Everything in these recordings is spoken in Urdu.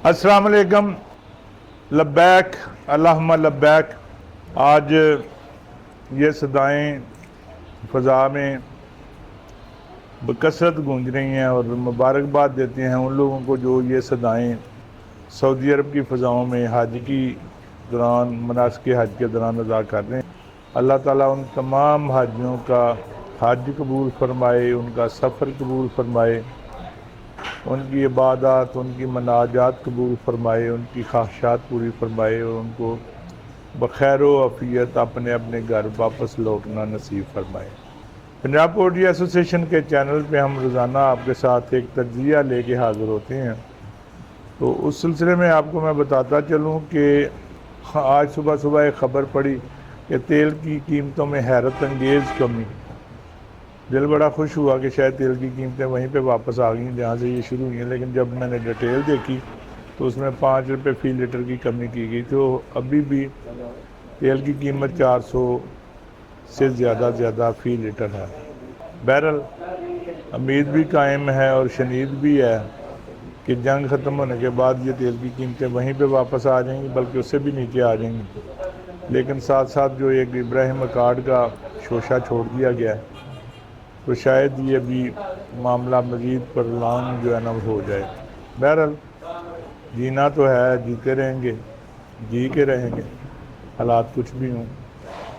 السلام علیکم، لبیک اللہم لبیک۔ آج یہ صدائیں فضا میں بکثرت گونج رہی ہیں اور مبارکباد دیتے ہیں ان لوگوں کو جو یہ صدائیں سعودی عرب کی فضاؤں میں حج کی دوران، مناسک حج کے دوران ادا کر رہے ہیں۔ اللہ تعالیٰ ان تمام حاجیوں کا حج قبول فرمائے، ان کا سفر قبول فرمائے، ان کی عبادات، ان کی مناجات قبول فرمائے، ان کی خواہشات پوری فرمائے اور ان کو بخیر و عافیت اپنے اپنے گھر واپس لوٹنا نصیب فرمائے۔ پنجاب پوئٹری ایسوسی ایشن کے چینل پہ ہم روزانہ آپ کے ساتھ ایک تجزیہ لے کے حاضر ہوتے ہیں، تو اس سلسلے میں آپ کو میں بتاتا چلوں کہ آج صبح ایک خبر پڑی کہ تیل کی قیمتوں میں حیرت انگیز کمی۔ دل بڑا خوش ہوا کہ شاید تیل کی قیمتیں وہیں پہ واپس آ گئیں جہاں سے یہ شروع ہوئی ہیں، لیکن جب میں نے ڈیٹیل دیکھی تو اس میں 5 روپے فی لیٹر کی کمی کی گئی، تو ابھی بھی تیل کی قیمت 400 سے زیادہ فی لیٹر ہے۔ بہرحال امید بھی قائم ہے اور شنید بھی ہے کہ جنگ ختم ہونے کے بعد یہ تیل کی قیمتیں وہیں پہ واپس آ جائیں گی، بلکہ اس سے بھی نیچے آ جائیں گی۔ لیکن ساتھ ساتھ جو ایک ابراہیم اکارڈ کا شوشہ چھوڑ دیا گیا ہے، تو شاید یہ بھی معاملہ مزید پرلانگ جو ہے نا ہو جائے۔ بہرحال جینا تو ہے، جیتے رہیں گے، جی کے رہیں گے، حالات کچھ بھی ہوں۔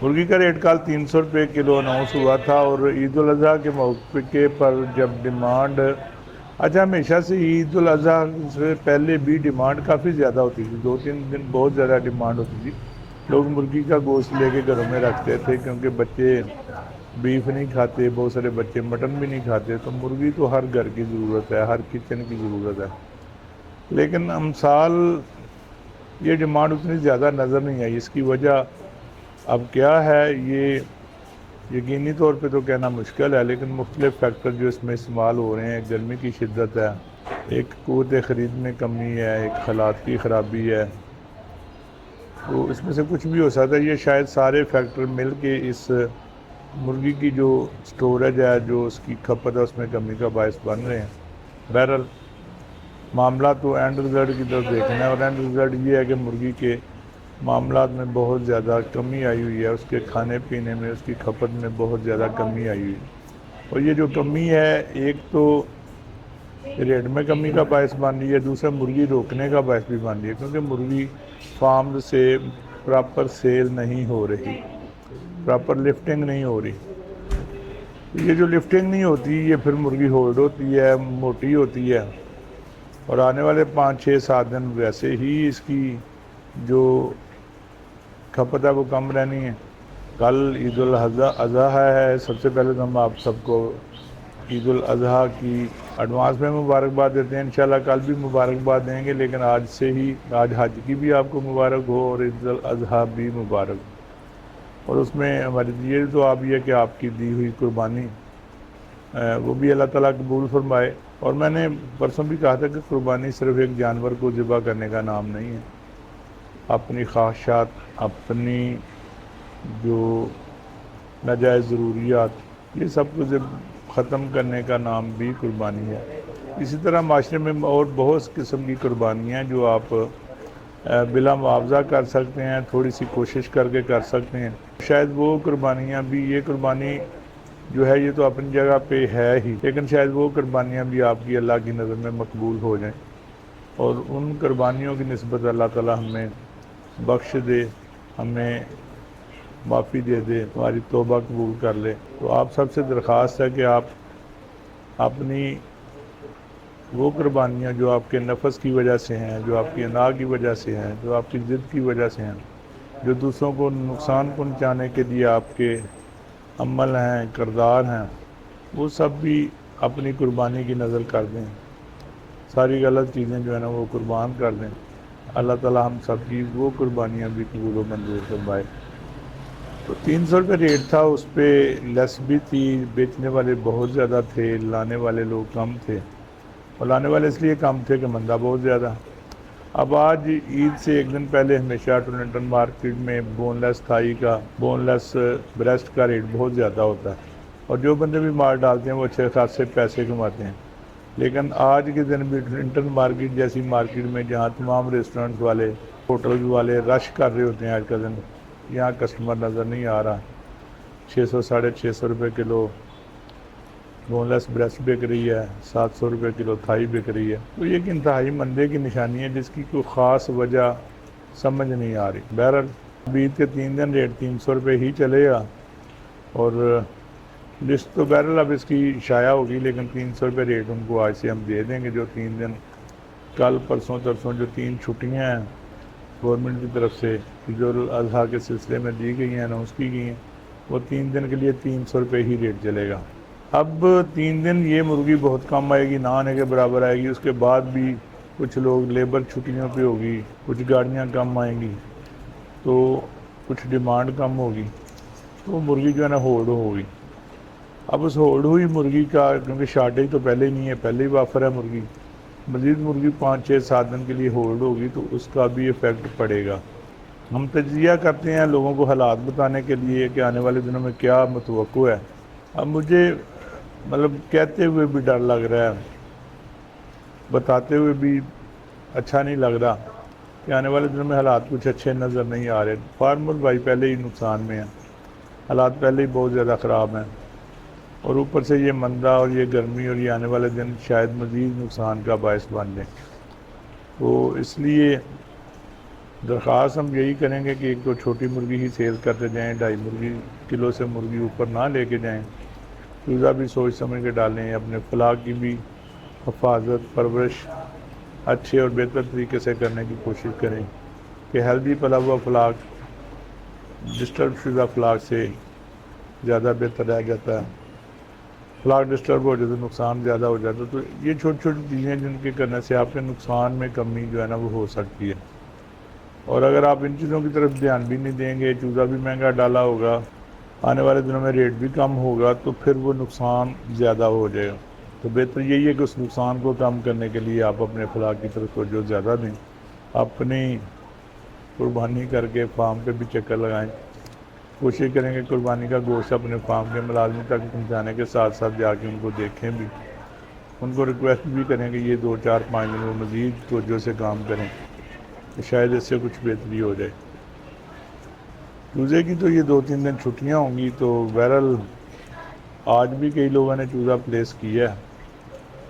مرغی کا ریٹ کل 300 روپے کلو اناؤنس ہوا تھا، اور عید الاضحیٰ کے موقع پر جب ڈیمانڈ ہمیشہ سے عید الاضحیٰ سے پہلے بھی ڈیمانڈ کافی زیادہ ہوتی تھی، 2-3 دن بہت زیادہ ڈیمانڈ ہوتی تھی۔ لوگ مرغی کا گوشت لے کے گھروں میں رکھتے تھے کیونکہ بچے بیف نہیں کھاتے، بہت سارے بچے مٹن بھی نہیں کھاتے، تو مرغی تو ہر گھر کی ضرورت ہے، ہر کچن کی ضرورت ہے۔ لیکن امسال یہ ڈیمانڈ اتنی زیادہ نظر نہیں آئی۔ اس کی وجہ اب کیا ہے یہ یقینی طور پہ تو کہنا مشکل ہے، لیکن مختلف فیکٹر جو اس میں استعمال ہو رہے ہیں، گرمی کی شدت ہے، ایک قوت خرید میں کمی ہے، ایک حالات کی خرابی ہے، تو اس میں سے کچھ بھی ہو سکتا ہے۔ یہ شاید سارے فیکٹر مل کے اس مرغی کی جو سٹوریج ہے، جو اس کی کھپت ہے، اس میں کمی کا باعث بن رہے ہیں۔ بہرحال معاملہ تو اینڈ رزلٹ کی طرف دیکھنا ہے، اور اینڈ رزلٹ یہ ہے کہ مرغی کے معاملات میں بہت زیادہ کمی آئی ہوئی ہے، اس کے کھانے پینے میں، اس کی کھپت میں بہت زیادہ کمی آئی ہوئی ہے۔ اور یہ جو کمی ہے، ایک تو ریٹ میں کمی کا باعث بن رہی ہے، دوسرا مرغی روکنے کا باعث بھی بن رہی ہے، کیونکہ مرغی فارم سے پراپر سیل نہیں ہو رہی، پراپر لفٹنگ نہیں ہو رہی۔ یہ جو لفٹنگ نہیں ہوتی، یہ پھر مرغی ہولڈ ہوتی ہے، موٹی ہوتی ہے، اور آنے والے 5-6-7 دن ویسے ہی اس کی جو کھپت ہے وہ کم رہنی ہے۔ کل عید الاضحیٰ ہے، سب سے پہلے تو ہم آپ سب کو عید الاضحیٰ کی ایڈوانس میں مبارکباد دیتے ہیں۔ انشاءاللہ کل بھی مبارکباد دیں گے، لیکن آج سے ہی، آج حج کی بھی آپ کو مبارک ہو اور عید الاضحیٰ بھی مبارک ہو۔ اور اس میں ہماری یہ تو آپ یہ کہ آپ کی دی ہوئی قربانی وہ بھی اللہ تعالیٰ قبول فرمائے۔ اور میں نے پرسوں بھی کہا تھا کہ قربانی صرف ایک جانور کو ذبح کرنے کا نام نہیں ہے، اپنی خواہشات، اپنی جو ناجائز ضروریات، یہ سب کو ختم کرنے کا نام بھی قربانی ہے۔ اسی طرح معاشرے میں اور بہت قسم کی قربانیاں ہیں جو آپ بلا معاوضہ کر سکتے ہیں، تھوڑی سی کوشش کر کے کر سکتے ہیں۔ شاید وہ قربانیاں بھی، یہ قربانی جو ہے یہ تو اپنی جگہ پہ ہے ہی، لیکن شاید وہ قربانیاں بھی آپ کی اللہ کی نظر میں مقبول ہو جائیں، اور ان قربانیوں کی نسبت اللہ تعالیٰ ہمیں بخش دے، ہمیں معافی دے دے، ہماری توبہ قبول کر لے۔ تو آپ سب سے درخواست ہے کہ آپ اپنی وہ قربانیاں جو آپ کے نفس کی وجہ سے ہیں، جو آپ کی انا کی وجہ سے ہیں، جو آپ کی ضد کی وجہ سے ہیں، جو دوسروں کو نقصان پہنچانے کے لیے آپ کے عمل ہیں، کردار ہیں، وہ سب بھی اپنی قربانی کی نظر کر دیں، ساری غلط چیزیں جو ہے نا وہ قربان کر دیں۔ اللہ تعالیٰ ہم سب کی وہ قربانیاں بھی قبول و منظور فرمائے۔ تو 300 روپے ریٹ تھا، اس پہ لیس بھی تھی، بیچنے والے بہت زیادہ تھے، لانے والے لوگ کم تھے، اور لانے والے اس لیے کم تھے کہ مندا بہت زیادہ۔ اب آج عید سے ایک دن پہلے ہمیشہ ٹورنٹن مارکیٹ میں بون لیس تھائی کا، بون لیس بریسٹ کا ریٹ بہت زیادہ ہوتا ہے، اور جو بندے بھی مال ڈالتے ہیں وہ اچھے خاصے پیسے کماتے ہیں۔ لیکن آج کے دن بھی انٹرن مارکیٹ جیسی مارکیٹ میں جہاں تمام ریسٹورنٹ والے ہوٹل والے رش کر رہے ہوتے ہیں آج کا دن، یہاں کسٹمر نظر نہیں آ رہا۔ 600 650 روپے کلو بون لیس بریسٹ بک رہی ہے، 700 روپے کلو تھائی بک رہی ہے۔ تو یہ ایک انتہائی مندے کی نشانی ہے جس کی کوئی خاص وجہ سمجھ نہیں آ رہی۔ بہرحال عید کے 3 دن ریٹ 300 روپے ہی چلے گا، اور لسٹ تو بہرحال اب اس کی شائع ہوگی، لیکن 300 روپے ریٹ ان کو آج سے ہم دے دیں گے۔ جو 3 دن کل پرسوں ترسوں جو 3 چھٹیاں ہیں گورنمنٹ کی طرف سے عید الاضحیٰ کے سلسلے میں دی گئی ہیں، اناؤنس کی گئی ہیں، وہ 3 دن کے لیے 300 روپے ہی ریٹ چلے گا۔ اب 3 دن یہ مرغی بہت کم آئے گی، نہ آنے کے برابر آئے گی۔ اس کے بعد بھی کچھ لوگ لیبر چھٹیوں پہ ہوگی، کچھ گاڑیاں کم آئیں گی، تو کچھ ڈیمانڈ کم ہوگی، تو مرغی جو ہے نا ہولڈ ہوگی۔ اب اس ہولڈ ہوئی مرغی کا، کیونکہ شارٹیج تو پہلے ہی نہیں ہے، پہلے ہی وافر ہے مرغی، مزید مرغی 5 6 7 دن کے لیے ہولڈ ہوگی، تو اس کا بھی ایفیکٹ پڑے گا۔ ہم تجزیہ کرتے ہیں لوگوں کو حالات بتانے کے لیے کہ آنے والے دنوں میں کیا متوقع ہے۔ اب مجھے کہتے ہوئے بھی ڈر لگ رہا ہے، بتاتے ہوئے بھی اچھا نہیں لگ رہا کہ آنے والے دنوں میں حالات کچھ اچھے نظر نہیں آ رہے۔ فارمر بھائی پہلے ہی نقصان میں ہیں، حالات پہلے ہی بہت زیادہ خراب ہیں، اور اوپر سے یہ مندہ اور یہ گرمی اور یہ آنے والے دن شاید مزید نقصان کا باعث بن جائیں۔ تو اس لیے درخواست ہم یہی کریں گے کہ ایک تو چھوٹی مرغی ہی سیل کرتے جائیں، 2.5 کلو سے مرغی اوپر نہ لے کے جائیں، چوزہ بھی سوچ سمجھ کے ڈالیں، اپنے فلاح کی بھی حفاظت پرورش اچھے اور بہتر طریقے سے کرنے کی کوشش کریں کہ ہیلدی پلا ہوا فلاح ڈسٹرب شدہ فلاح سے زیادہ بہتر رہ جاتا ہے۔ فلاح ڈسٹرب ہو جاتا ہے، نقصان زیادہ ہو جاتا ہے، تو یہ چھوٹی چھوٹی چیزیں جن کے کرنے سے آپ کے نقصان میں کمی جو ہے نا وہ ہو سکتی ہے۔ اور اگر آپ ان چیزوں کی طرف دھیان بھی نہیں دیں گے، چوزہ بھی مہنگا ڈالا ہوگا، آنے والے دنوں میں ریٹ بھی کم ہوگا، تو پھر وہ نقصان زیادہ ہو جائے گا۔ تو بہتر یہی ہے کہ اس نقصان کو کم کرنے کے لیے آپ اپنے فلاح کی طرف توجہ زیادہ دیں، اپنی قربانی کر کے فارم پہ بھی چکر لگائیں، کوشش کریں کہ قربانی کا گوشت اپنے فارم کے ملازمین تک پہنچانے کے ساتھ ساتھ جا کے ان کو دیکھیں بھی، ان کو ریکویسٹ بھی کریں کہ یہ 2 4 5 دن وہ مزید توجہ سے کام کریں، کہ شاید اس سے کچھ بہتری ہو جائے۔ چوزے کی تو یہ 2 3 دن چھٹیاں ہوں گی، تو بہرحال آج بھی کئی لوگوں نے چوزہ پلیس کیا ہے،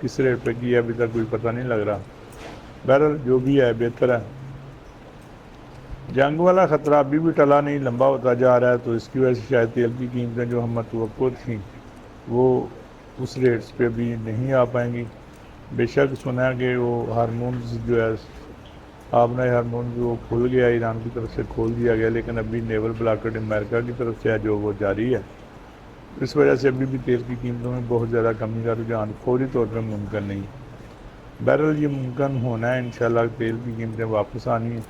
کس ریٹ پہ کیا ابھی تک کوئی پتہ نہیں لگ رہا۔ بہرحال جو بھی ہے بہتر ہے۔ جنگ والا خطرہ ابھی بھی ٹلا نہیں، لمبا ہوتا جا رہا ہے، تو اس کی وجہ سے شاید تیل کی قیمتیں جو ہم متوقع تھیں وہ اس ریٹس پہ بھی نہیں آ پائیں گی۔ بے شک سنا ہے کہ وہ ہارمونز جو ہے آبنائی ہارمون جو کھل گیا، ایران کی طرف سے کھول دیا گیا، لیکن ابھی نیول بلاکٹ امریکہ کی طرف سے ہے جو وہ جاری ہے۔ اس وجہ سے ابھی بھی تیل کی قیمتوں میں بہت زیادہ کمی کا رجحان فوری طور پر ممکن نہیں۔ بہرحال یہ ممکن ہونا ہے انشاءاللہ، تیل کی قیمتیں واپس آنی ہیں،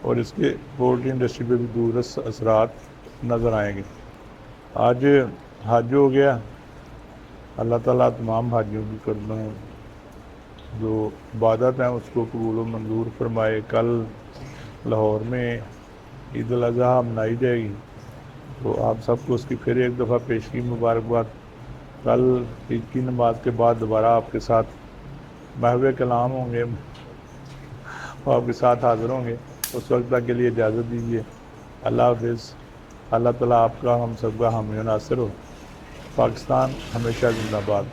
اور اس کے پولٹری انڈسٹری پہ بھی دورس اثرات نظر آئیں گے۔ آج حج ہو گیا، اللہ تعالیٰ تمام حاجیوں کی قدموں جو عبادت ہیں اس کو قبول و منظور فرمائے۔ کل لاہور میں عید الاضحیٰ منائی جائے گی، تو آپ سب کو اس کی پھر ایک دفعہ پیشگی مبارکباد۔ کل عید کی نماز کے بعد دوبارہ آپ کے ساتھ محو کلام ہوں گے، آپ کے ساتھ حاضر ہوں گے۔ اس وقت تک کے لیے اجازت دیجیے، اللہ حافظ۔ اللہ تعالیٰ آپ کا ہم سب کا حامی و ناصر ہو۔ پاکستان ہمیشہ زندہ باد۔